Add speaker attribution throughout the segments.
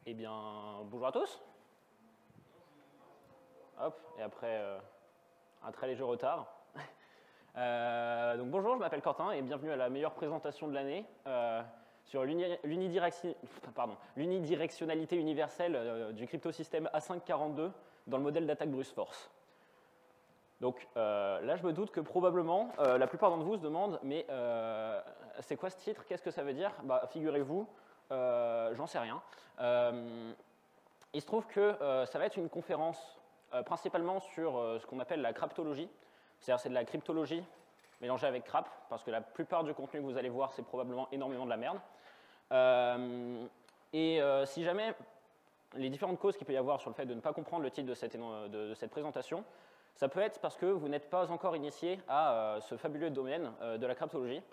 Speaker 1: Eh bien, bonjour à tous. Hop, et après un très léger retard. Donc bonjour, je m'appelle Quentin et bienvenue à la meilleure présentation de l'année sur l'unidirectionnalité universelle du cryptosystème A542 dans le modèle d'attaque brute force. Donc là, je me doute que probablement la plupart d'entre vous se demandent mais c'est quoi ce titre? Qu'est-ce que ça veut dire? Bah, figurez-vous, j'en sais rien. Il se trouve que ça va être une conférence principalement sur ce qu'on appelle la cryptologie. C'est-à-dire c'est de la cryptologie mélangée avec crap, parce que la plupart du contenu que vous allez voir, c'est probablement énormément de la merde. Si jamais les différentes causes qu'il peut y avoir sur le fait de ne pas comprendre le titre de cette présentation, ça peut être parce que vous n'êtes pas encore initié à ce fabuleux domaine de la cryptologie,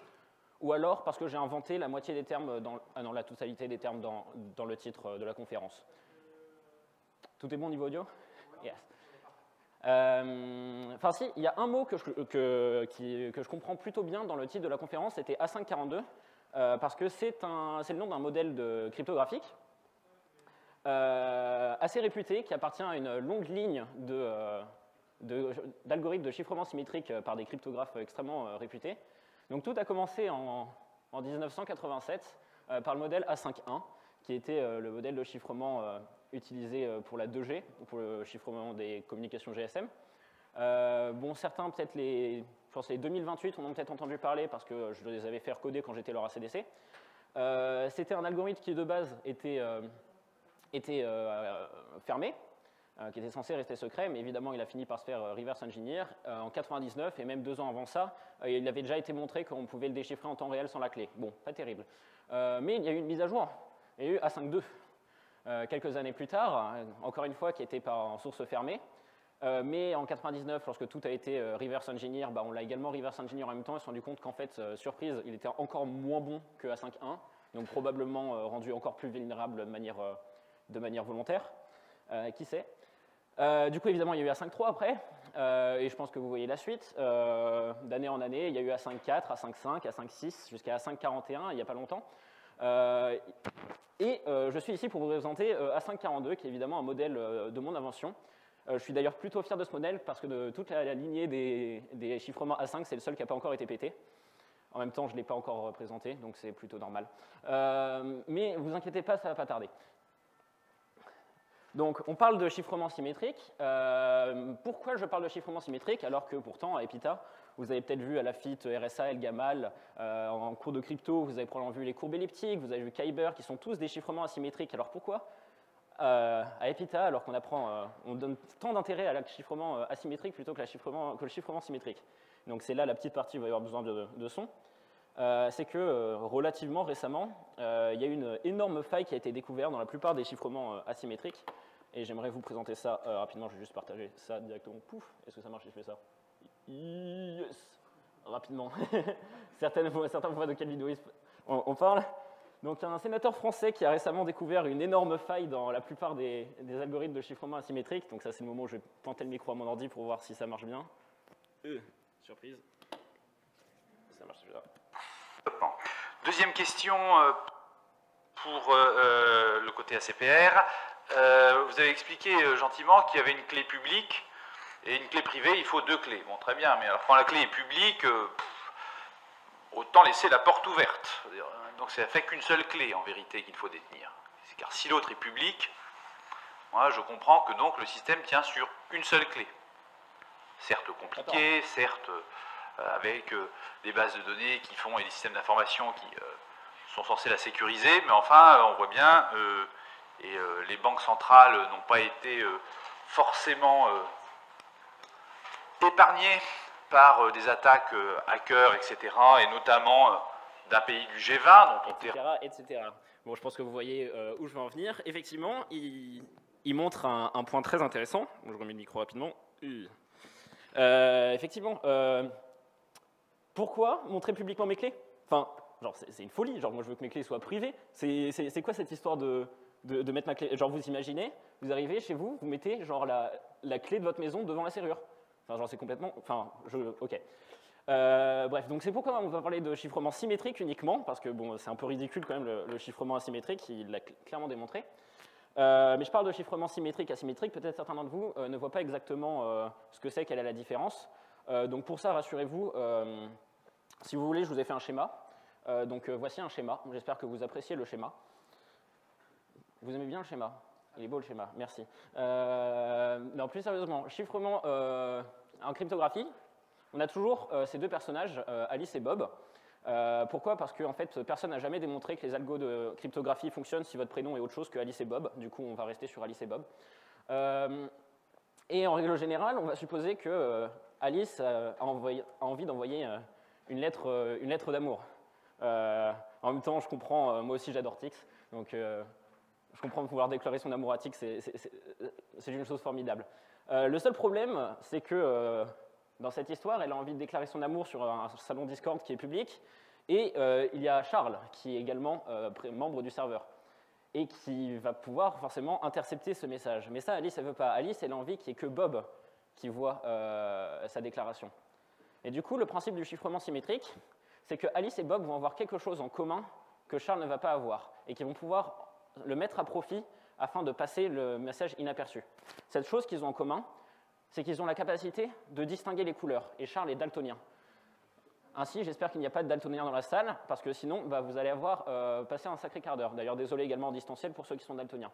Speaker 1: ou alors parce que j'ai inventé la moitié des termes, non, la totalité des termes dans le titre de la conférence. Tout est bon au niveau audio? Yes. Enfin si, il y a un mot que je comprends plutôt bien dans le titre de la conférence, c'était A542, parce que c'est le nom d'un modèle cryptographique assez réputé qui appartient à une longue ligne d'algorithmes de chiffrement symétrique par des cryptographes extrêmement réputés. Donc tout a commencé en 1987 par le modèle A5.1, qui était le modèle de chiffrement utilisé pour la 2G, pour le chiffrement des communications GSM. Bon, certains, peut-être je pense les 2028, on en a peut-être entendu parler parce que je les avais fait recoder quand j'étais leur ACDC. C'était un algorithme qui, de base, était fermé, qui était censé rester secret, mais évidemment, il a fini par se faire reverse engineer en 99, et même 2 ans avant ça, il avait déjà été montré qu'on pouvait le déchiffrer en temps réel sans la clé. Bon, pas terrible. Mais il y a eu une mise à jour. Il y a eu A5.2. Quelques années plus tard, encore une fois, qui était en source fermée. Mais en 99, lorsque tout a été reverse engineer, bah, on l'a également reverse engineer en même temps. Ils se sont rendu compte qu'en fait, surprise, il était encore moins bon que A5.1, donc probablement rendu encore plus vulnérable de manière volontaire. Qui sait? Du coup, évidemment, il y a eu A5.3 après, et je pense que vous voyez la suite. D'année en année, il y a eu A5.4, A5.5, A5.6, jusqu'à A5.41, il n'y a pas longtemps. Je suis ici pour vous présenter A542, qui est évidemment un modèle de mon invention. Je suis d'ailleurs plutôt fier de ce modèle parce que de toute la lignée des chiffrements A5, c'est le seul qui n'a pas encore été pété. En même temps, je ne l'ai pas encore présenté, donc c'est plutôt normal. Mais ne vous inquiétez pas, ça ne va pas tarder. Donc, on parle de chiffrement symétrique. Pourquoi je parle de chiffrement symétrique alors que pourtant, à EPITA, vous avez peut-être vu à la FIT, RSA, El Gamal, en cours de crypto, vous avez probablement vu les courbes elliptiques, vous avez vu Kyber, qui sont tous des chiffrements asymétriques. Alors pourquoi à EPITA, alors on donne tant d'intérêt à le chiffrement asymétrique plutôt que le chiffrement symétrique? Donc c'est là la petite partie où il va y avoir besoin de son. C'est que relativement récemment, il y a eu une énorme faille qui a été découverte dans la plupart des chiffrements asymétriques. Et j'aimerais vous présenter ça rapidement. Je vais juste partager ça directement. Pouf, est-ce que ça marche si je fais ça? Yes. Rapidement. Certains voient de quelle vidéo on parle. Donc, il y a un sénateur français qui a récemment découvert une énorme faille dans la plupart des algorithmes de chiffrement asymétrique. Donc, ça, c'est le moment où je vais planter le micro à mon ordi pour voir si ça marche bien. Surprise. Ça marche déjà.
Speaker 2: Deuxième question pour le côté ACPR. Vous avez expliqué gentiment qu'il y avait une clé publique et une clé privée, il faut 2 clés. Bon, très bien, mais alors quand la clé est publique, autant laisser la porte ouverte. Donc ça ne fait qu'une seule clé en vérité qu'il faut détenir. Car si l'autre est public, moi je comprends que donc le système tient sur une seule clé. Certes compliqué, certes avec des bases de données qui font et des systèmes d'information qui sont censés la sécuriser, mais enfin on voit bien, les banques centrales n'ont pas été forcément épargnées par des attaques hackers, etc., et notamment d'un pays du G20, dont
Speaker 1: etc. Bon, je pense que vous voyez où je veux en venir. Effectivement, il montre un point très intéressant. Je remets le micro rapidement. Effectivement, pourquoi montrer publiquement mes clés? Enfin, genre, c'est une folie. Genre, moi, je veux que mes clés soient privées. C'est quoi cette histoire de mettre ma clé? Genre, vous imaginez, vous arrivez chez vous, vous mettez genre la clé de votre maison devant la serrure. Enfin, genre, c'est complètement... Enfin, ok. Bref, donc c'est pourquoi on va parler de chiffrement symétrique uniquement, parce que bon, c'est un peu ridicule quand même le chiffrement asymétrique, il l'a clairement démontré. Mais je parle de chiffrement symétrique, asymétrique. Peut-être certains d'entre vous ne voient pas exactement ce que c'est, quelle est la différence. Donc pour ça, rassurez-vous, si vous voulez, je vous ai fait un schéma. Voici un schéma. J'espère que vous appréciez le schéma. Vous aimez bien le schéma? Il est beau le schéma, merci. Non, plus sérieusement, chiffrement en cryptographie, on a toujours ces deux personnages, Alice et Bob. Pourquoi? Parce que en fait, personne n'a jamais démontré que les algos de cryptographie fonctionnent si votre prénom est autre chose que Alice et Bob. Du coup, on va rester sur Alice et Bob. Et en règle générale, on va supposer que Alice a envie d'envoyer une lettre d'amour. En même temps, je comprends, moi aussi j'adore Tix, donc je comprends pouvoir déclarer son amour à Tix, c'est une chose formidable. Le seul problème, c'est que dans cette histoire, elle a envie de déclarer son amour sur un salon Discord qui est public, et il y a Charles, qui est également membre du serveur, et qui va pouvoir forcément intercepter ce message. Mais ça, Alice, elle ne veut pas. Alice, elle a envie qu'il n'y ait que Bob qui voit sa déclaration. Et du coup, le principe du chiffrement symétrique, c'est que Alice et Bob vont avoir quelque chose en commun que Charles ne va pas avoir, et qui vont pouvoir le mettre à profit afin de passer le message inaperçu. Cette chose qu'ils ont en commun, c'est qu'ils ont la capacité de distinguer les couleurs, et Charles est daltonien. Ainsi, j'espère qu'il n'y a pas de daltonien dans la salle, parce que sinon, vous allez avoir passé un sacré quart d'heure. D'ailleurs, désolé également en distanciel pour ceux qui sont daltoniens.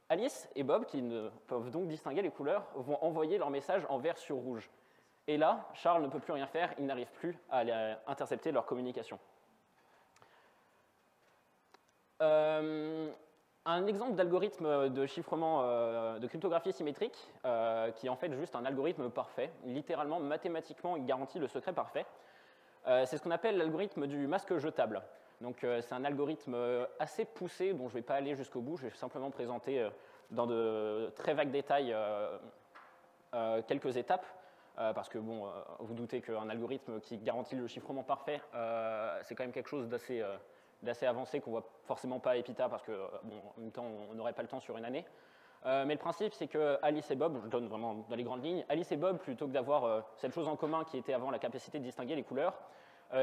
Speaker 1: Alice et Bob, qui ne peuvent donc distinguer les couleurs, vont envoyer leur message en vert sur rouge. Et là, Charles ne peut plus rien faire, il n'arrive plus à intercepter leur communication. Un exemple d'algorithme de chiffrement de cryptographie symétrique, qui est en fait juste un algorithme parfait, littéralement, mathématiquement, il garantit le secret parfait. C'est ce qu'on appelle l'algorithme du masque jetable. Donc c'est un algorithme assez poussé, dont je ne vais pas aller jusqu'au bout, je vais simplement présenter dans de très vagues détails quelques étapes, parce que bon, vous doutez qu'un algorithme qui garantit le chiffrement parfait, c'est quand même quelque chose d'assez avancé qu'on ne voit forcément pas à Epita parce que, bon, en même temps, on n'aurait pas le temps sur une année. Mais le principe, c'est que Alice et Bob, je donne vraiment dans les grandes lignes, Alice et Bob, plutôt que d'avoir cette chose en commun qui était avant la capacité de distinguer les couleurs,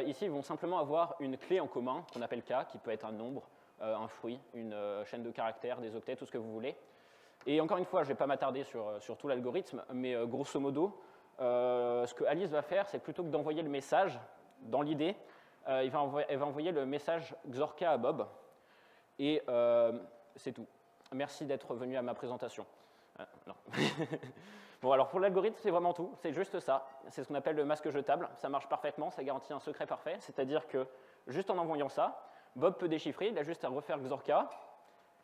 Speaker 1: ici, ils vont simplement avoir une clé en commun qu'on appelle K, qui peut être un nombre, un fruit, une chaîne de caractères, des octets, tout ce que vous voulez. Et encore une fois, je ne vais pas m'attarder sur tout l'algorithme, mais grosso modo, ce que Alice va faire, c'est plutôt que d'envoyer le message, dans l'idée, elle va envoyer le message Xorka à Bob, et c'est tout. Merci d'être venu à ma présentation. Non. Bon, alors pour l'algorithme, c'est vraiment tout, c'est juste ça. C'est ce qu'on appelle le masque jetable, ça marche parfaitement, ça garantit un secret parfait, c'est-à-dire que juste en envoyant ça, Bob peut déchiffrer, il a juste à refaire Xorka,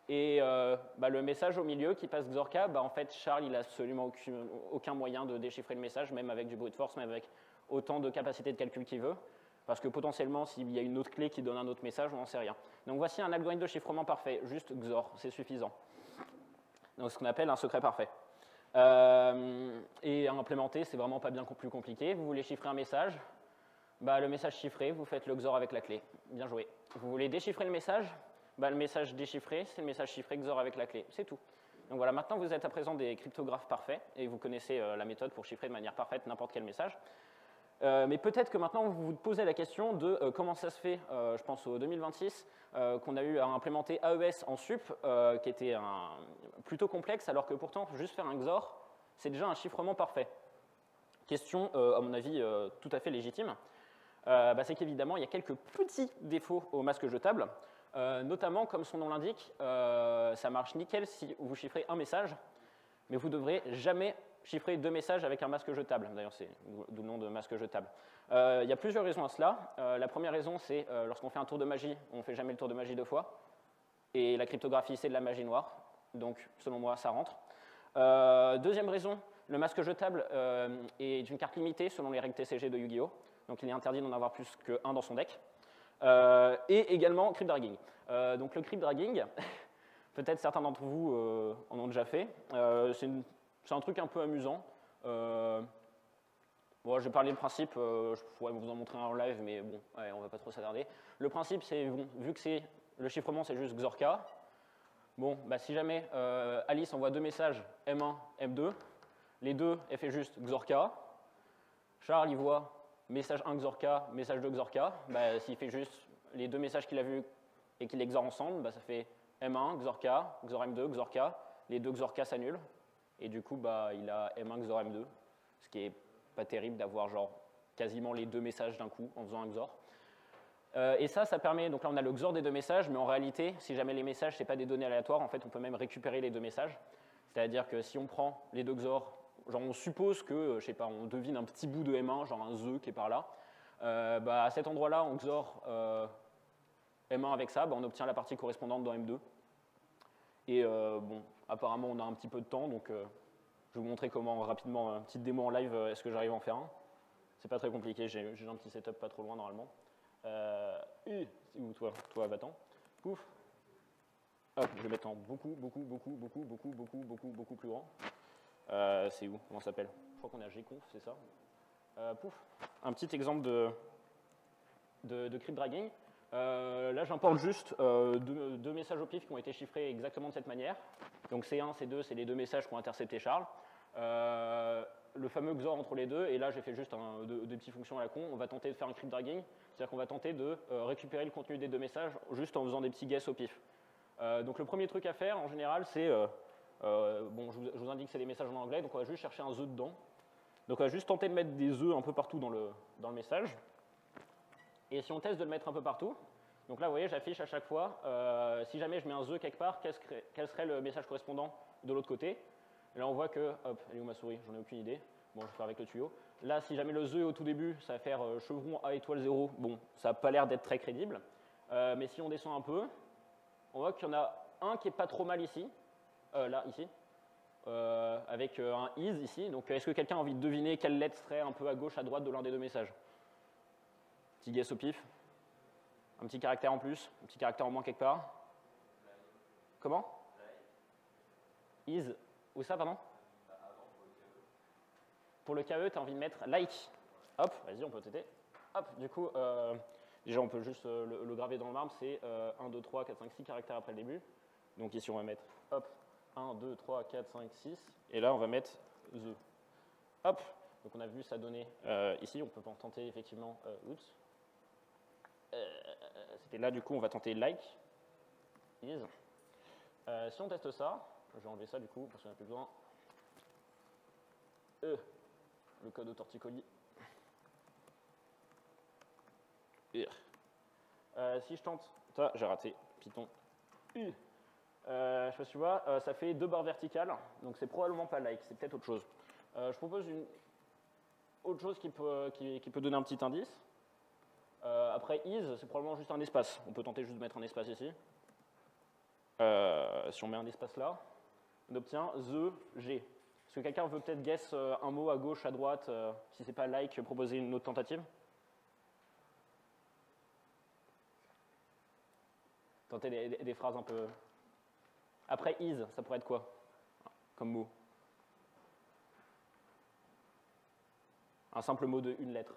Speaker 1: et le message au milieu qui passe Xorka, en fait, Charles, il n'a absolument aucun moyen de déchiffrer le message, même avec du brute force, même avec autant de capacité de calcul qu'il veut. Parce que potentiellement, s'il y a une autre clé qui donne un autre message, on n'en sait rien. Donc voici un algorithme de chiffrement parfait, juste XOR, c'est suffisant. Donc ce qu'on appelle un secret parfait. Et à implémenter, c'est vraiment pas bien plus compliqué. Vous voulez chiffrer un message, le message chiffré, vous faites le XOR avec la clé. Bien joué. Vous voulez déchiffrer le message déchiffré, c'est le message chiffré XOR avec la clé. C'est tout. Donc voilà, maintenant vous êtes à présent des cryptographes parfaits et vous connaissez la méthode pour chiffrer de manière parfaite n'importe quel message. Mais peut-être que maintenant vous vous posez la question de comment ça se fait, je pense au 2026, qu'on a eu à implémenter AES en sup, qui était plutôt complexe, alors que pourtant, juste faire un XOR, c'est déjà un chiffrement parfait. Question, à mon avis, tout à fait légitime. C'est qu'évidemment, il y a quelques petits défauts au masque jetable, notamment, comme son nom l'indique, ça marche nickel si vous chiffrez un message, mais vous ne devrez jamais chiffrer deux messages avec un masque jetable. D'ailleurs, c'est d'où le nom de masque jetable. Il y a plusieurs raisons à cela. La première raison, c'est lorsqu'on fait un tour de magie, on ne fait jamais le tour de magie deux fois. Et la cryptographie, c'est de la magie noire. Donc, selon moi, ça rentre. Deuxième raison, le masque jetable est d'une carte limitée selon les règles TCG de Yu-Gi-Oh! Donc, il est interdit d'en avoir plus qu'un dans son deck. Et également, crypt dragging. Donc, le crypt dragging, peut-être certains d'entre vous en ont déjà fait. C'est un truc un peu amusant. Bon, je vais parler du principe, je pourrais vous en montrer un en live, mais bon, ouais, on ne va pas trop s'attarder. Le principe, c'est, bon, vu que le chiffrement, c'est juste Xorka, bon, si jamais Alice envoie deux messages, M1, M2, les deux, elle fait juste Xorka. Charles, il voit message 1 Xorka, message 2 Xorka. S'il fait juste les deux messages qu'il a vus et qu'il les XOR ensemble, ça fait M1, XOR K, XOR M2, XOR K, les deux XOR K s'annulent, et du coup, il a M1, XOR M2, ce qui est pas terrible d'avoir genre quasiment les deux messages d'un coup en faisant un XOR. Et ça permet, donc là on a le XOR des deux messages, mais en réalité, si jamais les messages, ce n'est pas des données aléatoires, en fait, on peut même récupérer les deux messages. C'est-à-dire que si on prend les deux XOR, genre on suppose que, je sais pas, on devine un petit bout de M1, genre un The qui est par là, à cet endroit-là, on XOR M1 avec ça, on obtient la partie correspondante dans M2. Et bon, apparemment, on a un petit peu de temps, donc je vais vous montrer comment rapidement, une petite démo en live, est-ce que j'arrive à en faire un. C'est pas très compliqué, j'ai un petit setup pas trop loin normalement. C'est où toi, va-t'en. Pouf. Hop, je vais mettre en beaucoup plus grand. C'est où? Comment ça s'appelle? Je crois qu'on est à gconf, c'est ça. Pouf. Un petit exemple de crypt dragging. Là, j'importe juste deux messages au pif qui ont été chiffrés exactement de cette manière. Donc C1, C2, c'est les deux messages qu'ont intercepté Charles. Le fameux XOR entre les deux, et là j'ai fait juste des petites fonctions à la con. On va tenter de faire un crypt dragging, c'est-à-dire qu'on va tenter de récupérer le contenu des deux messages juste en faisant des petits guesses au pif. Donc le premier truc à faire en général, c'est, bon, je vous indique que c'est des messages en anglais, donc on va juste chercher un The dedans. Donc on va juste tenter de mettre des The un peu partout dans le message. Et si on teste de le mettre un peu partout, donc là vous voyez j'affiche à chaque fois, si jamais je mets un The quelque part, quel serait le message correspondant de l'autre côté. Et là on voit que, hop, elle est où ma souris? J'en ai aucune idée. Bon, je vais faire avec le tuyau. Là, si jamais le The est au tout début, ça va faire chevron A étoile 0. Bon, ça n'a pas l'air d'être très crédible. Mais si on descend un peu, on voit qu'il y en a un qui est pas trop mal ici. Là, ici. Avec un is ici. Donc, est-ce que quelqu'un a envie de deviner quelle lettre serait un peu à gauche, à droite de l'un des deux messages? Petit guess au pif. Un petit caractère en plus, un petit caractère en moins quelque part. Comment? Is. Où ça, pardon? Pour le KE, tu as envie de mettre like. Hop, vas-y, on peut t'aider. Hop, du coup, déjà, on peut juste le graver dans le marbre. C'est 1, 2, 3, 4, 5, 6 caractères après le début. Donc ici, on va mettre, hop, 1, 2, 3, 4, 5, 6. Et là, on va mettre the. Hop, donc on a vu ça donner ici. On peut tenter effectivement, oups. C'était là, du coup, on va tenter like. Is. Si on teste ça, je vais enlever ça du coup, parce qu'on n'a plus besoin. Le code au torticolis. Si je tente, ça, j'ai raté, Python. Je sais pas si tu vois, ça fait 2 barres verticales, donc c'est probablement pas like, c'est peut-être autre chose. Je propose une autre chose qui peut donner un petit indice. Après is, c'est probablement juste un espace. On peut tenter juste de mettre un espace ici. Si on met un espace là, on obtient the g. Est-ce que quelqu'un veut peut-être guess un mot à gauche, à droite, si c'est pas like, proposer une autre tentative? Tentez des phrases un peu... Après is, ça pourrait être quoi comme mot? Un simple mot de une lettre.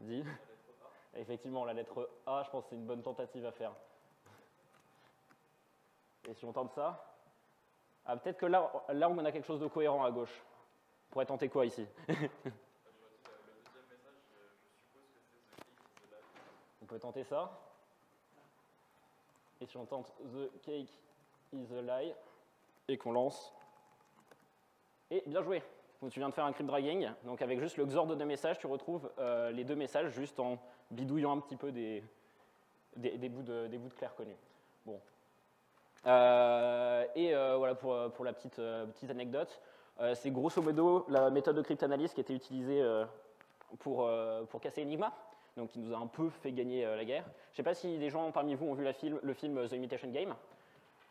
Speaker 1: Dis. Effectivement, la lettre A, je pense que c'est une bonne tentative à faire. Et si on tente ça, ah, peut-être que là, on a quelque chose de cohérent à gauche. On pourrait tenter quoi ici? On peut tenter ça. Et si on tente the cake is a lie, et qu'on lance, et bien joué. Donc, tu viens de faire un crypt dragging, donc avec juste le XOR de deux messages, tu retrouves les deux messages juste en bidouillant un petit peu des bouts de clair connus. Bon. Voilà pour la petite anecdote. C'est grosso modo la méthode de cryptanalyse qui a été utilisée pour casser Enigma, donc qui nous a un peu fait gagner la guerre. Je ne sais pas si des gens parmi vous ont vu le film The Imitation Game.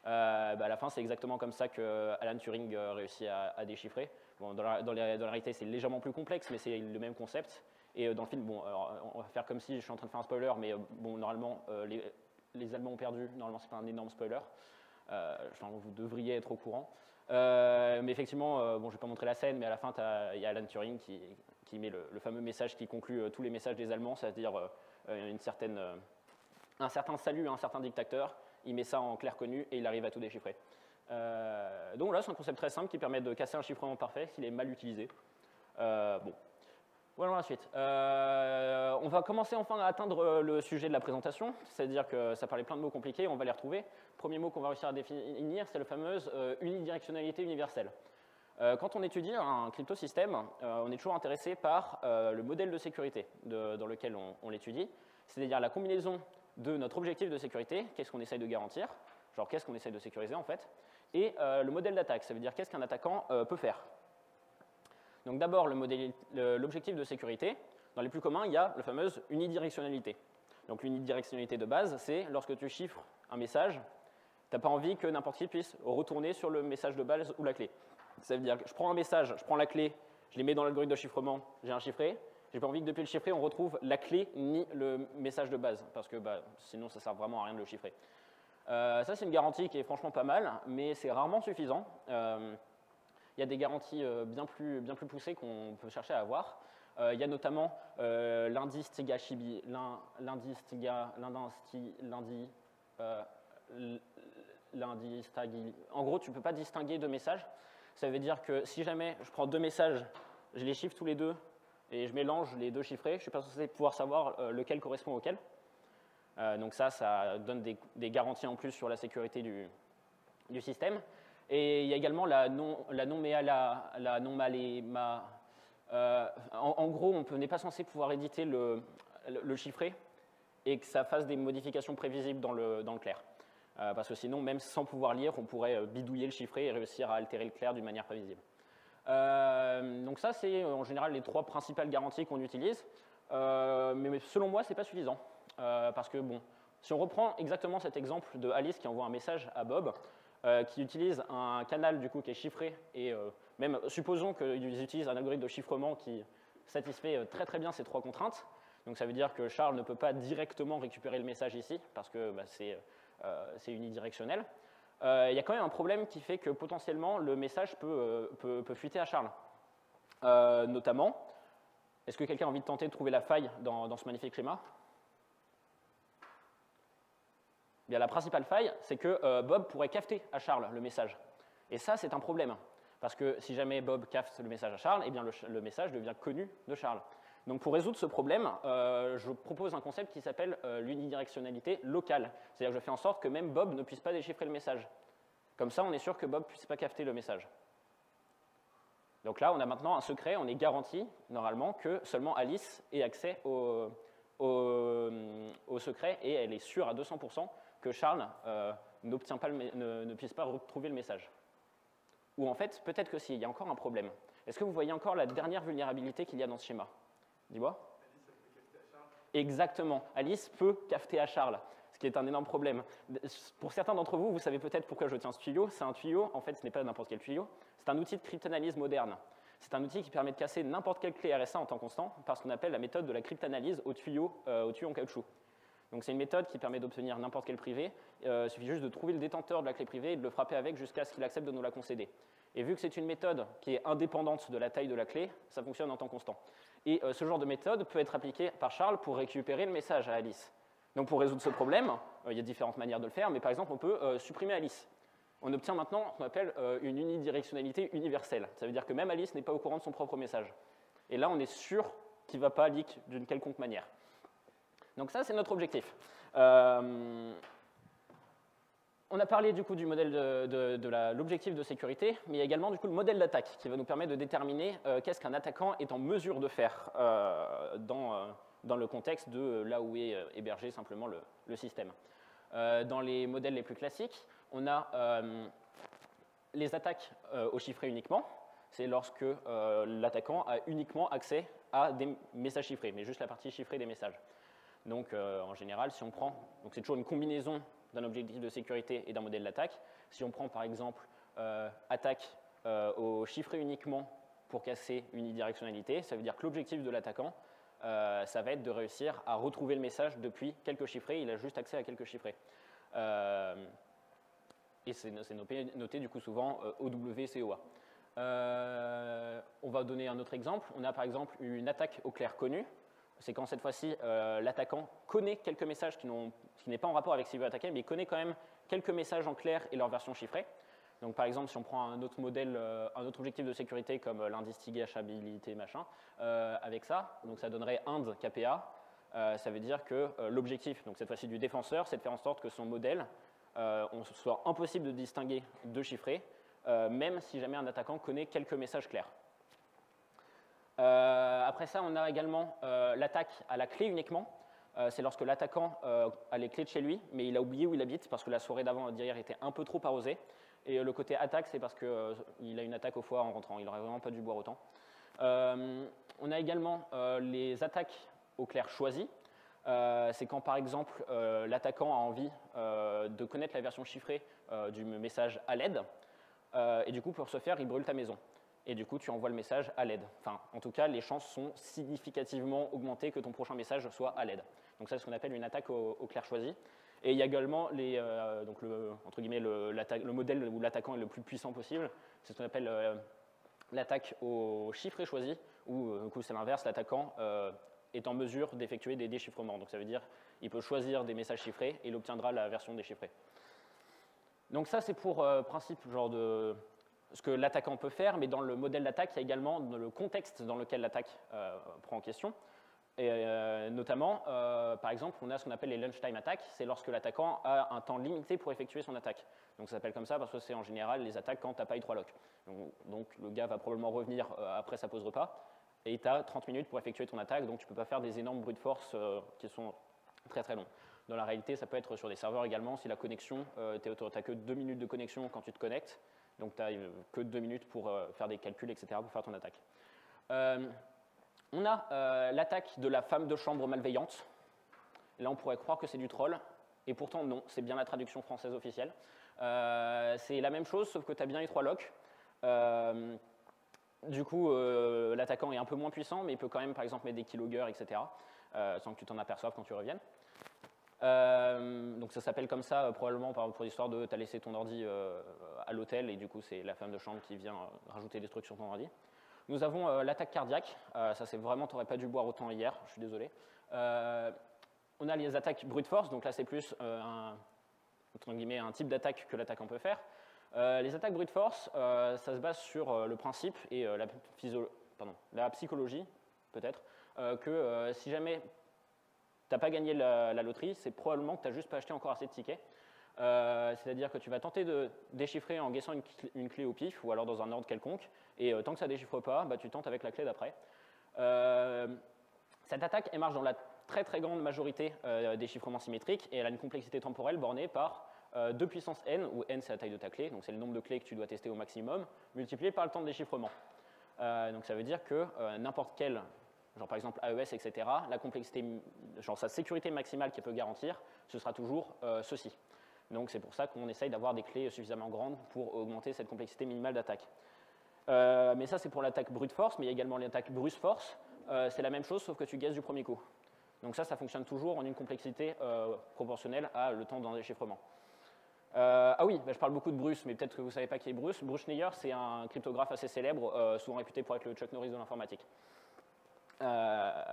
Speaker 1: À la fin, c'est exactement comme ça que Alan Turing réussit à déchiffrer. Bon, dans la réalité, c'est légèrement plus complexe, mais c'est le même concept. Et dans le film, bon, alors, on va faire comme si je suis en train de faire un spoiler, mais bon, normalement, les Allemands ont perdu. Normalement, c'est pas un énorme spoiler. Enfin, vous devriez être au courant. Mais effectivement, bon, je ne vais pas montrer la scène, mais à la fin, il y a Alan Turing qui met le fameux message qui conclut tous les messages des Allemands, c'est-à-dire un certain salut à un certain dictateur. Il met ça en clair connu et il arrive à tout déchiffrer. Donc là, c'est un concept très simple qui permet de casser un chiffrement parfait s'il est mal utilisé. Bon. Voilà la suite. On va commencer enfin à atteindre le sujet de la présentation, c'est-à-dire que ça parlait plein de mots compliqués, on va les retrouver. Premier mot qu'on va réussir à définir, c'est la fameuse unidirectionnalité universelle. Quand on étudie un cryptosystème, on est toujours intéressé par le modèle de sécurité dans lequel on l'étudie, c'est-à-dire la combinaison de notre objectif de sécurité, qu'est-ce qu'on essaye de garantir, genre qu'est-ce qu'on essaye de sécuriser en fait, et le modèle d'attaque, ça veut dire qu'est-ce qu'un attaquant peut faire. Donc d'abord, l'objectif de sécurité. Dans les plus communs, il y a la fameuse unidirectionnalité. Donc l'unidirectionnalité de base, c'est lorsque tu chiffres un message, tu n'as pas envie que n'importe qui puisse retourner sur le message de base ou la clé. Ça veut dire que je prends un message, je prends la clé, je les mets dans l'algorithme de chiffrement, j'ai un chiffré. J'ai pas envie que depuis le chiffré, on retrouve la clé ni le message de base, parce que sinon, ça ne sert vraiment à rien de le chiffrer. Ça, c'est une garantie qui est franchement pas mal, mais c'est rarement suffisant. Il y a des garanties bien plus poussées qu'on peut chercher à avoir. Il y a notamment l'indice Tiga-Shibi, l'indice Tagi. En gros, tu ne peux pas distinguer deux messages. Ça veut dire que si jamais je prends deux messages, je les chiffre tous les deux et je mélange les deux chiffrés, je ne suis pas censé pouvoir savoir lequel correspond auquel. Donc ça donne des garanties en plus sur la sécurité du système. Et il y a également la non-maléma. En gros, on n'est pas censé pouvoir éditer le chiffré et que ça fasse des modifications prévisibles dans le clair. Parce que sinon, même sans pouvoir lire, on pourrait bidouiller le chiffré et réussir à altérer le clair d'une manière prévisible. Donc ça, c'est en général les trois principales garanties qu'on utilise. Mais selon moi, ce n'est pas suffisant. Parce que, bon, si on reprend exactement cet exemple de Alice qui envoie un message à Bob, qui utilise un canal du coup, qui est chiffré, et même supposons qu'ils utilisent un algorithme de chiffrement qui satisfait très très bien ces trois contraintes. Donc ça veut dire que Charles ne peut pas directement récupérer le message ici, parce que c'est unidirectionnel. Il y a quand même un problème qui fait que potentiellement le message peut fuiter à Charles. Notamment, est-ce que quelqu'un a envie de tenter de trouver la faille dans ce magnifique schéma ? Bien, la principale faille, c'est que Bob pourrait cafeter à Charles le message. Et ça, c'est un problème. Parce que si jamais Bob cafete le message à Charles, eh bien le message devient connu de Charles. Donc pour résoudre ce problème, je propose un concept qui s'appelle l'unidirectionnalité locale. C'est-à-dire que je fais en sorte que même Bob ne puisse pas déchiffrer le message. Comme ça, on est sûr que Bob ne puisse pas cafeter le message. Donc là, on a maintenant un secret, on est garanti, normalement, que seulement Alice ait accès au secret, et elle est sûre à 200% que Charles ne puisse pas retrouver le message. Ou en fait, peut-être que si, il y a encore un problème. Est-ce que vous voyez encore la dernière vulnérabilité qu'il y a dans ce schéma? Dis-moi.
Speaker 3: Alice, elle peut cafeter à Charles.
Speaker 1: Exactement. Alice peut cafeter à Charles, ce qui est un énorme problème. Pour certains d'entre vous, vous savez peut-être pourquoi je tiens ce tuyau. C'est un tuyau, en fait, ce n'est pas n'importe quel tuyau. C'est un outil de cryptanalyse moderne. C'est un outil qui permet de casser n'importe quelle clé RSA en temps constant par ce qu'on appelle la méthode de la cryptanalyse au tuyau en caoutchouc. Donc c'est une méthode qui permet d'obtenir n'importe quel privé. Il suffit juste de trouver le détenteur de la clé privée et de le frapper avec jusqu'à ce qu'il accepte de nous la concéder. Et vu que c'est une méthode qui est indépendante de la taille de la clé, ça fonctionne en temps constant. Et ce genre de méthode peut être appliqué par Charles pour récupérer le message à Alice. Donc pour résoudre ce problème, il y a différentes manières de le faire, mais par exemple on peut supprimer Alice. On obtient maintenant ce qu'on appelle une unidirectionnalité universelle. Ça veut dire que même Alice n'est pas au courant de son propre message. Et là on est sûr qu'il ne va pas leak d'une quelconque manière. Donc ça, c'est notre objectif. On a parlé du coup du modèle de l'objectif de sécurité, mais il y a également du coup le modèle d'attaque qui va nous permettre de déterminer qu'est-ce qu'un attaquant est en mesure de faire dans le contexte de là où est hébergé simplement le système. Dans les modèles les plus classiques, on a les attaques au chiffré uniquement. C'est lorsque l'attaquant a uniquement accès à des messages chiffrés, mais juste la partie chiffrée des messages. Donc, en général, si on prend, donc c'est toujours une combinaison d'un objectif de sécurité et d'un modèle d'attaque. Si on prend par exemple attaque au chiffré uniquement pour casser une unidirectionnalité, ça veut dire que l'objectif de l'attaquant, ça va être de réussir à retrouver le message depuis quelques chiffrés. Il a juste accès à quelques chiffrés. Et c'est noté du coup souvent OWCOA. On va donner un autre exemple. On a par exemple une attaque au clair connue. C'est quand cette fois-ci, l'attaquant connaît quelques messages qui n'est pas en rapport avec ce qu'il veut attaquer, mais il connaît quand même quelques messages en clair et leur version chiffrée. Donc par exemple, si on prend un autre modèle, un autre objectif de sécurité comme l'investigabilité, machin, avec ça, donc ça donnerait ind KPA. Ça veut dire que l'objectif, donc cette fois-ci du défenseur, c'est de faire en sorte que son modèle, on soit impossible de distinguer deux chiffrés, même si jamais un attaquant connaît quelques messages clairs. Après ça, on a également l'attaque à la clé uniquement. C'est lorsque l'attaquant a les clés de chez lui, mais il a oublié où il habite parce que la soirée d'avant d'hier était un peu trop arrosée. Et le côté attaque, c'est parce qu'il a une attaque au foie en rentrant. Il n'aurait vraiment pas dû boire autant. On a également les attaques au clair choisi. C'est quand, par exemple, l'attaquant a envie de connaître la version chiffrée du message à l'aide. Et du coup, pour ce faire, il brûle ta maison. Et du coup, tu envoies le message à l'aide. Enfin, en tout cas, les chances sont significativement augmentées que ton prochain message soit à l'aide. Donc ça, c'est ce qu'on appelle une attaque au clair choisi. Et il y a également donc entre guillemets, le modèle où l'attaquant est le plus puissant possible. C'est ce qu'on appelle l'attaque au chiffré choisi, où du coup, c'est l'inverse, l'attaquant est en mesure d'effectuer des déchiffrements. Donc ça veut dire qu'il peut choisir des messages chiffrés et il obtiendra la version déchiffrée. Donc ça, c'est pour principe genre de ce que l'attaquant peut faire, mais dans le modèle d'attaque, il y a également le contexte dans lequel l'attaque prend en question. Et notamment, par exemple, on a ce qu'on appelle les lunchtime attacks, c'est lorsque l'attaquant a un temps limité pour effectuer son attaque. Donc ça s'appelle comme ça parce que c'est en général les attaques quand tu n'as pas eu 3 locks. Donc le gars va probablement revenir après sa pause repas, et tu as 30 minutes pour effectuer ton attaque, donc tu ne peux pas faire des énormes brute force qui sont très très longs. Dans la réalité, ça peut être sur des serveurs également, si la connexion, tu n'as que 2 minutes de connexion quand tu te connectes, donc tu n'as que 2 minutes pour faire des calculs, etc., pour faire ton attaque. On a l'attaque de la femme de chambre malveillante. Là, on pourrait croire que c'est du troll, et pourtant non, c'est bien la traduction française officielle. C'est la même chose, sauf que tu as bien les 3 locks. Du coup, l'attaquant est un peu moins puissant, mais il peut quand même, par exemple, mettre des keyloggers, etc., sans que tu t'en aperçoives quand tu reviennes. Donc ça s'appelle comme ça, probablement pour l'histoire de tu as laissé ton ordi à l'hôtel, et du coup, c'est la femme de chambre qui vient rajouter des trucs sur ton ordi. Nous avons l'attaque cardiaque. Ça, c'est vraiment, tu n'aurais pas dû boire autant hier, je suis désolé. On a les attaques brute force, donc là, c'est plus entre guillemets, un type d'attaque que l'attaquant peut faire. Les attaques brute force, ça se base sur le principe et la psychologie, peut-être, que si jamais tu n'as pas gagné la loterie, c'est probablement que tu n'as juste pas acheté encore assez de tickets. C'est-à-dire que tu vas tenter de déchiffrer en guessant une clé au pif ou alors dans un ordre quelconque, et tant que ça ne déchiffre pas, tu tentes avec la clé d'après. Cette attaque, elle marche dans la très très grande majorité des chiffrements symétriques, et elle a une complexité temporelle bornée par 2 puissance n, où n c'est la taille de ta clé, donc c'est le nombre de clés que tu dois tester au maximum, multiplié par le temps de déchiffrement. Donc ça veut dire que n'importe quel, genre par exemple AES, etc., la complexité, genre sa sécurité maximale qu'elle peut garantir, ce sera toujours ceci. Donc c'est pour ça qu'on essaye d'avoir des clés suffisamment grandes pour augmenter cette complexité minimale d'attaque. Mais ça, c'est pour l'attaque brute force, mais il y a également l'attaque brute force. C'est la même chose, sauf que tu gazes du premier coup. Donc ça fonctionne toujours en une complexité proportionnelle à le temps d'un déchiffrement. Ah oui, je parle beaucoup de Bruce, mais peut-être que vous ne savez pas qui est Bruce. Bruce Schneier, c'est un cryptographe assez célèbre, souvent réputé pour être le Chuck Norris de l'informatique. Je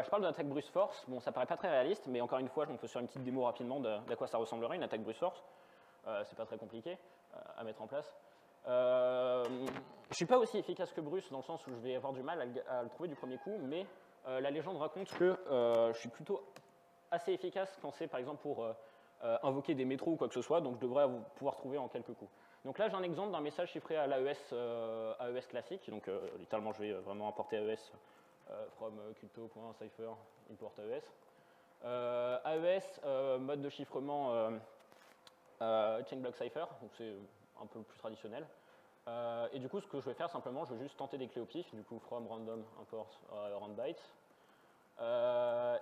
Speaker 1: parle d'une attaque brute force. Bon, ça paraît pas très réaliste, mais encore une fois, on peut faire une petite démo rapidement d'à quoi ça ressemblerait, une attaque brute force. C'est pas très compliqué à mettre en place. Je suis pas aussi efficace que Bruce, dans le sens où je vais avoir du mal à le trouver du premier coup, mais la légende raconte que je suis plutôt assez efficace quand c'est, par exemple, pour invoquer des métros ou quoi que ce soit, donc je devrais pouvoir trouver en quelques coups. Donc là, j'ai un exemple d'un message chiffré à l'AES classique. Donc littéralement, je vais vraiment importer AES from crypto.cipher import AES. AES, mode de chiffrement chain block cipher, donc c'est un peu plus traditionnel. Et du coup, ce que je vais faire simplement, je vais juste tenter des clés au pif, du coup from random import randbyte.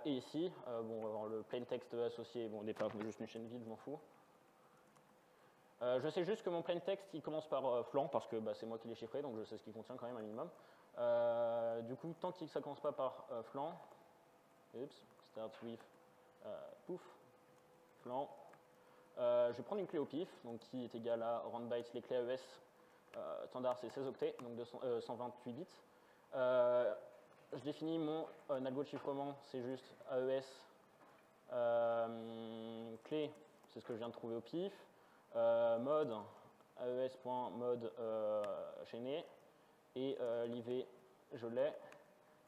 Speaker 1: Et ici, on va avoir le plain text associé, bon, au départ, juste une chaîne vide, je m'en fous. Je sais juste que mon plain text, il commence par flanc, parce que c'est moi qui l'ai chiffré, donc je sais ce qu'il contient quand même un minimum. Du coup, tant que ça ne commence pas par flanc, start with pouf, flanc, je vais prendre une clé au pif, donc qui est égale à roundbytes, les clés AES standard, c'est 16 octets, donc 128 bits. Je définis mon algo de chiffrement, c'est juste AES clé, c'est ce que je viens de trouver au pif. mode aes.mode chaîné et l'IV je l'ai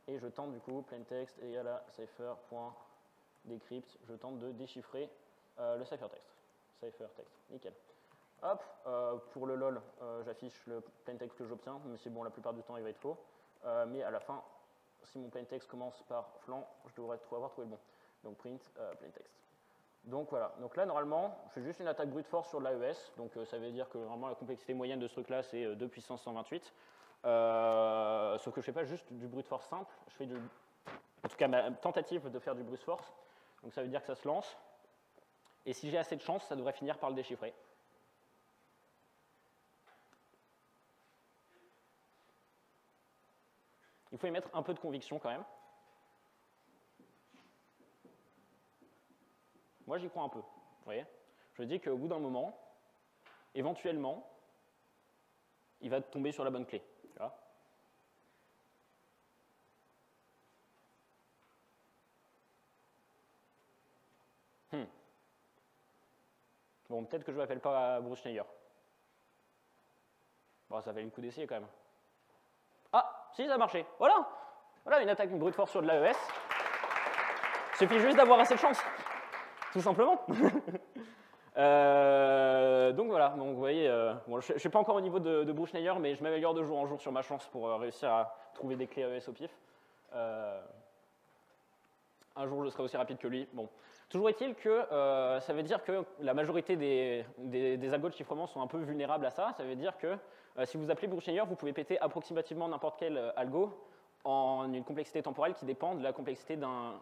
Speaker 1: et je tente du coup plaintext égale à cipher.decrypt, je tente de déchiffrer le ciphertext. Ciphertext, nickel. Hop, pour le lol, j'affiche le plaintext que j'obtiens, mais c'est bon, la plupart du temps il va être faux. Mais à la fin, si mon plaintext commence par flanc, je devrais avoir trouvé le bon. Donc print plaintext. Donc voilà, donc là normalement, je fais juste une attaque brute force sur de l'AES, donc ça veut dire que normalement la complexité moyenne de ce truc-là c'est 2 puissance 128. Sauf que je ne fais pas juste du brute force simple, je fais en tout cas ma tentative de faire du brute force, donc ça veut dire que ça se lance, et si j'ai assez de chance, ça devrait finir par le déchiffrer. Il faut y mettre un peu de conviction quand même. Moi, j'y crois un peu. Vous voyez, je dis qu'au bout d'un moment, éventuellement, il va tomber sur la bonne clé. Tu vois. Bon, peut-être que je ne m'appelle pas Bruce Schneier. Bon, ça valait le coup d'essayer quand même. Ah, si, ça a marché. Voilà, voilà une attaque brute force sur de l'AES. Il suffit juste d'avoir assez de chance. Tout simplement. Donc voilà, donc, vous voyez, bon, je ne suis pas encore au niveau de Bruce Schneier, mais je m'améliore de jour en jour sur ma chance pour réussir à trouver des clés AES au pif. Un jour, je serai aussi rapide que lui. Bon. Toujours est-il que ça veut dire que la majorité des algos de chiffrement sont un peu vulnérables à ça. Ça veut dire que si vous appelez Bruce Schneier, vous pouvez péter approximativement n'importe quel algo en une complexité temporelle qui dépend de la complexité d'un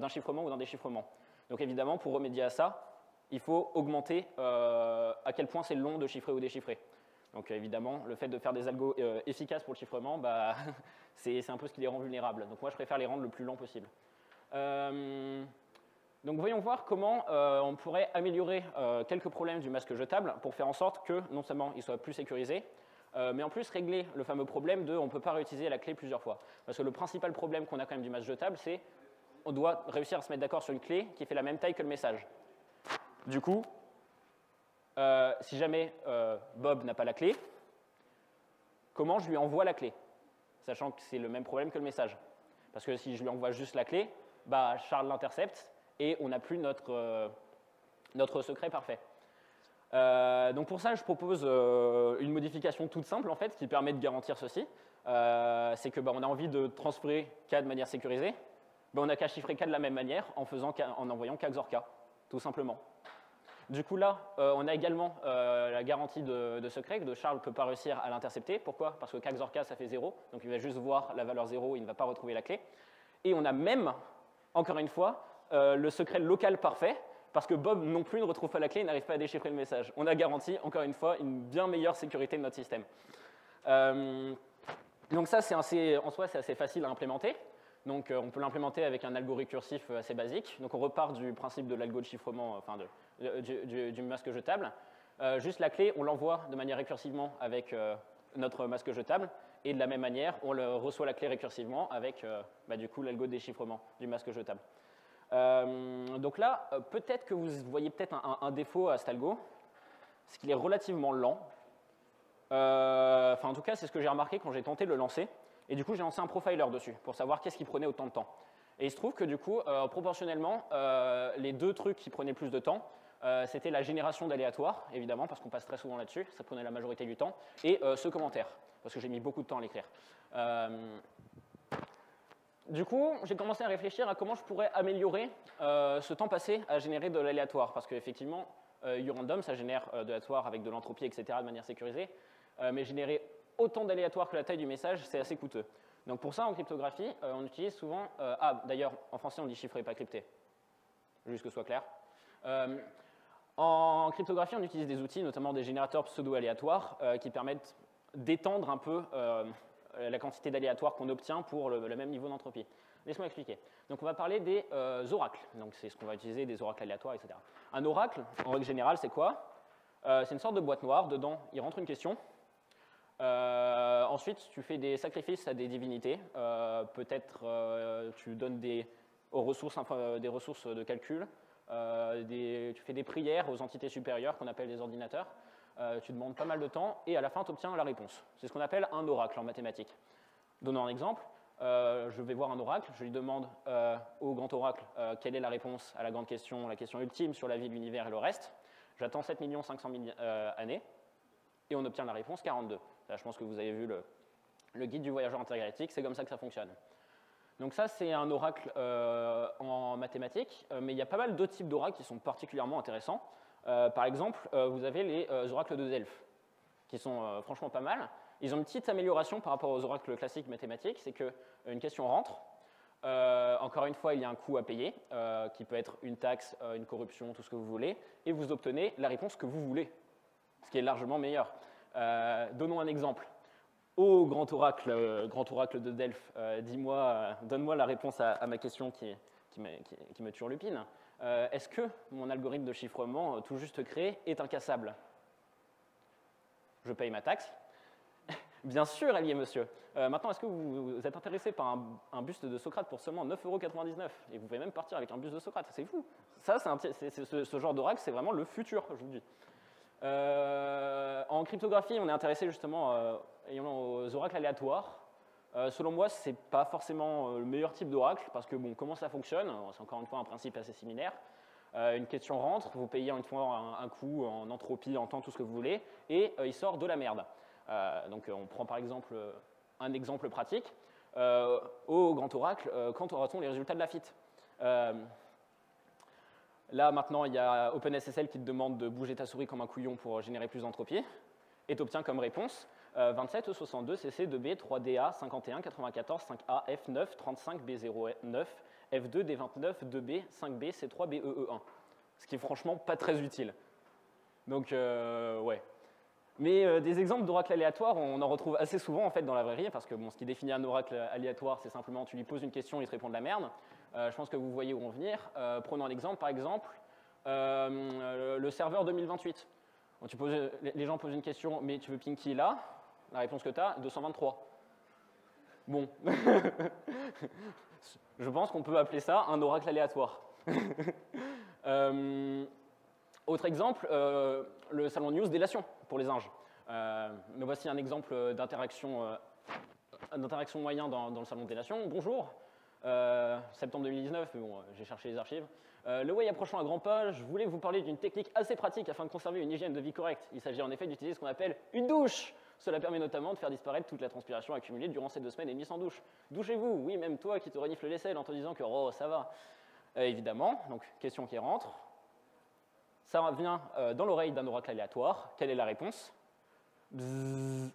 Speaker 1: chiffrement ou d'un déchiffrement. Donc évidemment, pour remédier à ça, il faut augmenter à quel point c'est long de chiffrer ou déchiffrer. Donc évidemment, le fait de faire des algos efficaces pour le chiffrement, bah, c'est un peu ce qui les rend vulnérables. Donc moi, je préfère les rendre le plus lent possible. Donc voyons voir comment on pourrait améliorer quelques problèmes du masque jetable pour faire en sorte que non seulement il soit plus sécurisé, mais en plus régler le fameux problème de on ne peut pas réutiliser la clé plusieurs fois. Parce que le principal problème qu'on a quand même du masque jetable, c'est on doit réussir à se mettre d'accord sur une clé qui fait la même taille que le message. Du coup, si jamais Bob n'a pas la clé, comment je lui envoie la clé? Sachant que c'est le même problème que le message. Parce que si je lui envoie juste la clé, bah, Charles l'intercepte et on n'a plus notre secret parfait. Donc pour ça, je propose une modification toute simple en fait, qui permet de garantir ceci. C'est que bah, on a envie de transférer K de manière sécurisée. Bah, on n'a qu'à chiffrer K de la même manière en envoyant K XOR K, tout simplement. Du coup là, on a également la garantie de secret, que Charles ne peut pas réussir à l'intercepter. Pourquoi? Parce que K XOR K, ça fait 0, donc il va juste voir la valeur 0, il ne va pas retrouver la clé. Et on a même, encore une fois, le secret local parfait, parce que Bob non plus ne retrouve pas la clé et n'arrive pas à déchiffrer le message. On a garanti, encore une fois, une bien meilleure sécurité de notre système. Donc ça, en soi, c'est assez facile à implémenter. Donc on peut l'implémenter avec un algo récursif assez basique. Donc on repart du principe de l'algo de chiffrement, enfin du masque jetable. Juste la clé, on l'envoie de manière récursivement avec notre masque jetable. Et de la même manière, on reçoit la clé récursivement avec bah, du coup l'algo de déchiffrement du masque jetable. Donc là, peut-être que vous voyez peut-être un défaut à cet algo, c'est qu'il est relativement lent. Enfin, en tout cas, c'est ce que j'ai remarqué quand j'ai tenté de le lancer. Et du coup, j'ai lancé un profiler dessus pour savoir qu'est-ce qui prenait autant de temps. Et il se trouve que du coup, proportionnellement, les deux trucs qui prenaient plus de temps, c'était la génération d'aléatoires, évidemment, parce qu'on passe très souvent là-dessus, ça prenait la majorité du temps, et ce commentaire, parce que j'ai mis beaucoup de temps à l'écrire. Du coup, j'ai commencé à réfléchir à comment je pourrais améliorer ce temps passé à générer de l'aléatoire, parce qu'effectivement, urandom, ça génère de l'aléatoire avec de l'entropie, etc., de manière sécurisée, mais générer autant d'aléatoires que la taille du message, c'est assez coûteux. Donc pour ça, en cryptographie, on utilise souvent... d'ailleurs, en français, on dit chiffré, pas crypté, juste que ce soit clair. En cryptographie, on utilise des outils, notamment des générateurs pseudo-aléatoires, qui permettent d'étendre un peu la quantité d'aléatoires qu'on obtient pour le même niveau d'entropie. Laisse-moi expliquer. Donc on va parler des oracles. Donc c'est ce qu'on va utiliser, des oracles aléatoires, etc. Un oracle, en règle générale, c'est quoi? C'est une sorte de boîte noire. Dedans, il rentre une question. Ensuite, tu fais des sacrifices à des divinités. Peut-être tu donnes des ressources de calcul. tu fais des prières aux entités supérieures qu'on appelle des ordinateurs, tu demandes pas mal de temps, et à la fin, tu obtiens la réponse. C'est ce qu'on appelle un oracle en mathématiques. Donnons un exemple, je vais voir un oracle, je lui demande au grand oracle quelle est la réponse à la grande question, la question ultime sur la vie, l'univers et le reste. J'attends 7 500 000 années, et on obtient la réponse 42. Là, je pense que vous avez vu le guide du voyageur intergalactique, c'est comme ça que ça fonctionne. Donc ça, c'est un oracle en mathématiques, mais il y a pas mal d'autres types d'oracles qui sont particulièrement intéressants. Par exemple, vous avez les oracles de Delphes, qui sont franchement pas mal. Ils ont une petite amélioration par rapport aux oracles classiques mathématiques, c'est qu'une question rentre, encore une fois, il y a un coût à payer, qui peut être une taxe, une corruption, tout ce que vous voulez, et vous obtenez la réponse que vous voulez, ce qui est largement meilleur. Donnons un exemple. Ô grand oracle de Delphes, donne-moi la réponse à ma question qui me turlupine. Est-ce que mon algorithme de chiffrement, tout juste créé, est incassable? Je paye ma taxe. Bien sûr, elle y est, monsieur. Maintenant, est-ce que vous êtes intéressé par un buste de Socrate pour seulement 9,99 €? Et vous pouvez même partir avec un buste de Socrate, c'est fou. Ça, ce genre d'oracle, c'est vraiment le futur, je vous dis. En cryptographie, on est intéressé justement aux oracles aléatoires. Selon moi, ce n'est pas forcément le meilleur type d'oracle, parce que bon, comment ça fonctionne? C'est encore une fois un principe assez similaire. Une question rentre, vous payez une fois un coût en entropie, en temps, tout ce que vous voulez, et il sort de la merde. Donc on prend par exemple un exemple pratique. Au grand oracle, quand aura-t-on les résultats de la FIT? Là maintenant, il y a OpenSSL qui te demande de bouger ta souris comme un couillon pour générer plus d'entropie, et tu obtiens comme réponse 27 62 CC 2B 3DA 51 94 5A F9 35 B09 F2 D29 2B 5B C3 BEE1, ce qui est franchement pas très utile. Donc ouais. Mais des exemples d'oracles aléatoires, on en retrouve assez souvent en fait dans la vraie vie, parce que bon, ce qui définit un oracle aléatoire, c'est simplement tu lui poses une question, il te répond de la merde. Je pense que vous voyez où en venir. Prenons un exemple, par exemple, le serveur 2028. Bon, les gens posent une question, mais tu veux ping qui là? La réponse que tu as, 223. Bon. Je pense qu'on peut appeler ça un oracle aléatoire. Autre exemple, le salon news délation pour les singes. Me voici un exemple d'interaction moyen dans le salon de délation. Bonjour, septembre 2019, mais bon, j'ai cherché les archives. Le way approchant à grands pas, je voulais vous parler d'une technique assez pratique afin de conserver une hygiène de vie correcte. Il s'agit en effet d'utiliser ce qu'on appelle une douche. Cela permet notamment de faire disparaître toute la transpiration accumulée durant ces 2 semaines et demie sans douche. Douchez-vous, oui, même toi qui te renifles l'aisselle en te disant que oh, ça va. Évidemment, donc question qui rentre. Ça vient dans l'oreille d'un oracle aléatoire. Quelle est la réponse? Bzzz,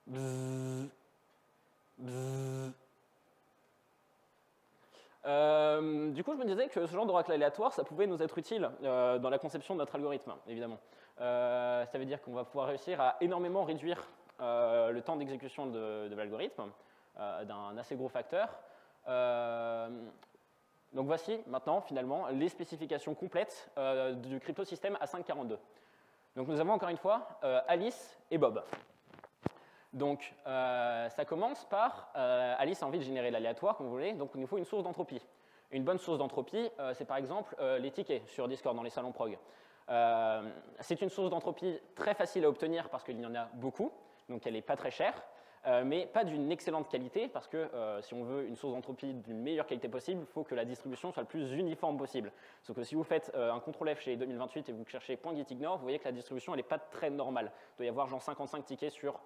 Speaker 1: bzzz, bzzz. Du coup, je me disais que ce genre d'oracle aléatoire, ça pouvait nous être utile dans la conception de notre algorithme, évidemment. Ça veut dire qu'on va pouvoir réussir à énormément réduire le temps d'exécution de l'algorithme d'un assez gros facteur. Donc voici maintenant, finalement, les spécifications complètes du cryptosystème A542. Donc nous avons encore une fois Alice et Bob. Donc ça commence par Alice a envie de générer l'aléatoire, comme vous voulez, donc il nous faut une source d'entropie. Une bonne source d'entropie, c'est par exemple les tickets sur Discord dans les salons prog. C'est une source d'entropie très facile à obtenir parce qu'il y en a beaucoup, donc elle n'est pas très chère. Mais pas d'une excellente qualité, parce que si on veut une source d'entropie d'une meilleure qualité possible, il faut que la distribution soit le plus uniforme possible. Sauf que si vous faites un CTRL F chez 2028 et vous cherchez .gitignore, vous voyez que la distribution n'est pas très normale. Il doit y avoir genre 55 tickets sur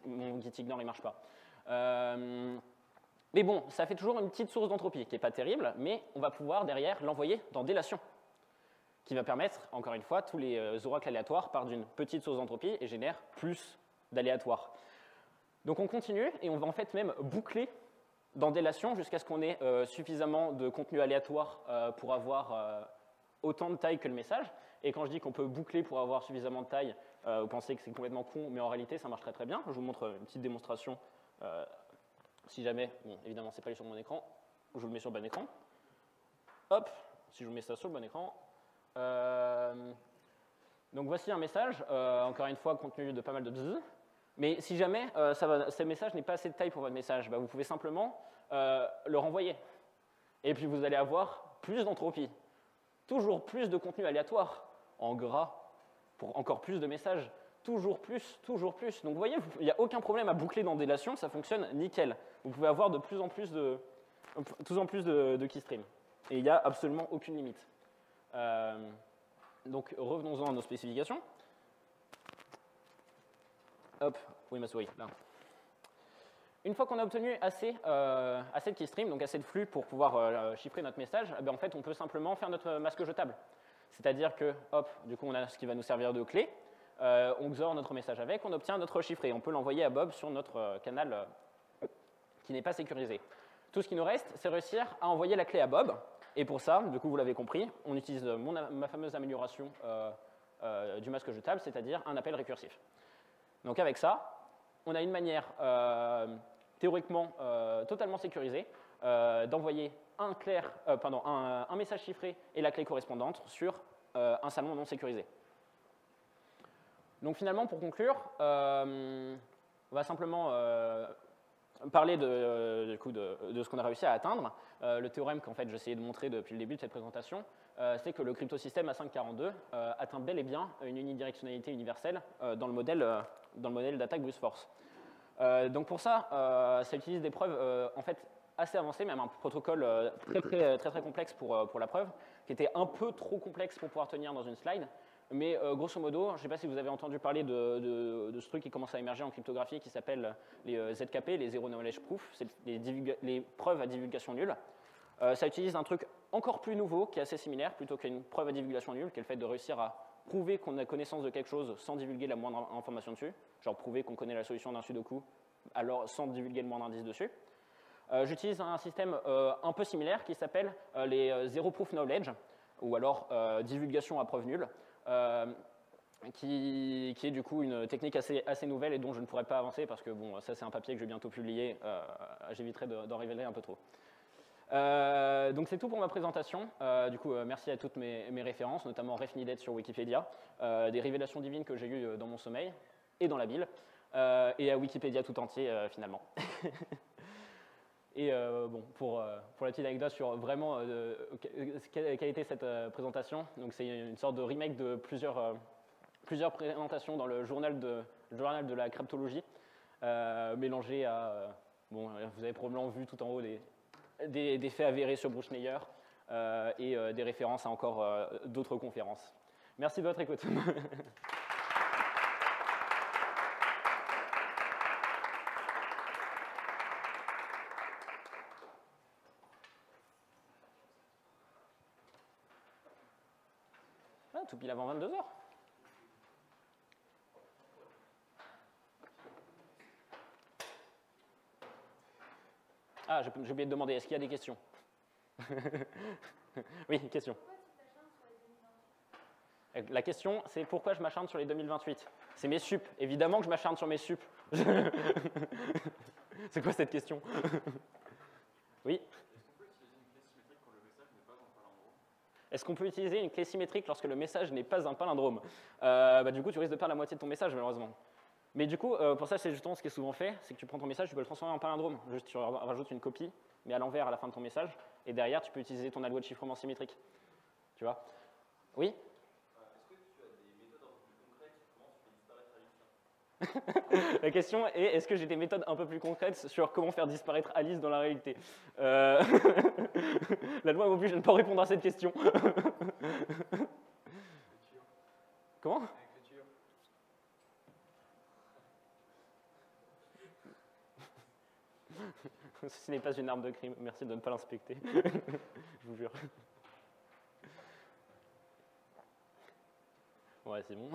Speaker 1: mon gitignore, il ne marche pas. Mais bon, ça fait toujours une petite source d'entropie qui n'est pas terrible, mais on va pouvoir derrière l'envoyer dans délation, qui va permettre, encore une fois, tous les oracles aléatoires partent d'une petite source d'entropie et génèrent plus d'aléatoire. Donc on continue et on va en fait même boucler dans délation jusqu'à ce qu'on ait suffisamment de contenu aléatoire pour avoir autant de taille que le message. Et quand je dis qu'on peut boucler pour avoir suffisamment de taille, vous pensez que c'est complètement con, mais en réalité ça marche très très bien. Je vous montre une petite démonstration si jamais, bon, évidemment c'est pas allé sur mon écran, je vous le mets sur le bon écran. Hop, si je vous mets ça sur le bon écran. Donc voici un message, encore une fois contenu de pas mal de bzzz. Mais si jamais ce message n'est pas assez de taille pour votre message, bah, vous pouvez simplement le renvoyer. Et puis vous allez avoir plus d'entropie. Toujours plus de contenu aléatoire, en gras, pour encore plus de messages. Toujours plus, toujours plus. Donc vous voyez, il n'y a aucun problème à boucler dans Délation, ça fonctionne nickel. Vous pouvez avoir de plus en plus de keystreams. Et il n'y a absolument aucune limite. Donc revenons-en à nos spécifications. Hop, oui ma souris, là. Une fois qu'on a obtenu assez de keystream, donc assez de flux pour pouvoir chiffrer notre message, en fait on peut simplement faire notre masque jetable. C'est-à-dire que, hop, du coup on a ce qui va nous servir de clé, on XOR notre message avec, on obtient notre chiffré. On peut l'envoyer à Bob sur notre canal qui n'est pas sécurisé. Tout ce qui nous reste, c'est réussir à envoyer la clé à Bob. Et pour ça, du coup vous l'avez compris, on utilise ma fameuse amélioration du masque jetable, c'est-à-dire un appel récursif. Donc avec ça, on a une manière théoriquement totalement sécurisée d'envoyer un message chiffré et la clé correspondante sur un salon non sécurisé. Donc finalement, pour conclure, on va simplement parler de ce qu'on a réussi à atteindre. Le théorème qu'en fait j'essayais de montrer depuis le début de cette présentation, c'est que le cryptosystème A542 atteint bel et bien une unidirectionnalité universelle dans le modèle d'attaque brute force. Donc pour ça, ça utilise des preuves en fait assez avancées, même un protocole très complexe pour la preuve, qui était un peu trop complexe pour pouvoir tenir dans une slide. Mais grosso modo, je ne sais pas si vous avez entendu parler de ce truc qui commence à émerger en cryptographie qui s'appelle les ZKP, les Zero Knowledge Proof, c'est les preuves à divulgation nulle. Ça utilise un truc encore plus nouveau qui est assez similaire, plutôt qu'une preuve à divulgation nulle, qui est le fait de réussir à prouver qu'on a connaissance de quelque chose sans divulguer la moindre information dessus, genre prouver qu'on connaît la solution d'un sudoku alors sans divulguer le moindre indice dessus. J'utilise un système un peu similaire qui s'appelle les Zero Proof Knowledge, ou alors divulgation à preuve nulle. Qui est du coup une technique assez nouvelle et dont je ne pourrais pas avancer parce que bon, ça c'est un papier que je vais bientôt publier, j'éviterai d'en révéler un peu trop. Donc c'est tout pour ma présentation. Du coup, merci à toutes mes références, notamment Refneeded sur Wikipédia, des révélations divines que j'ai eues dans mon sommeil et dans la bile, et à Wikipédia tout entier finalement. Et bon, pour la petite anecdote sur vraiment quelle a été cette présentation, donc c'est une sorte de remake de plusieurs présentations dans le journal de la cryptologie, mélangé à, bon, vous avez probablement vu tout en haut des faits avérés sur Bruce Schneier et des références à encore d'autres conférences. Merci de votre écoute. Tout pile avant 22 h. Ah, j'ai oublié de demander, est-ce qu'il y a des questions? Oui, question. La question, c'est pourquoi je m'acharne sur les 2028? C'est mes sup. Évidemment que je m'acharne sur mes sup. C'est quoi cette question? Oui. Est-ce qu'on peut utiliser une clé symétrique lorsque le message n'est pas un palindrome? Du coup, tu risques de perdre la moitié de ton message, malheureusement. Mais du coup, pour ça, c'est justement ce qui est souvent fait, c'est que tu prends ton message, tu peux le transformer en palindrome. Juste, tu rajoutes une copie, mais à l'envers à la fin de ton message, et derrière, tu peux utiliser ton algo de chiffrement symétrique. Tu vois? Oui? Est-ce que tu as des méthodes un peu plus concrètes sur comment tu fais disparaître Alice? La question est, est-ce que j'ai des méthodes un peu plus concrètes sur comment faire disparaître Alice dans la réalité? La loi m'oblige à ne pas répondre à cette question. Comment? Ce n'est pas une arme de crime. Merci de ne pas l'inspecter. Je vous jure. Ouais, c'est bon.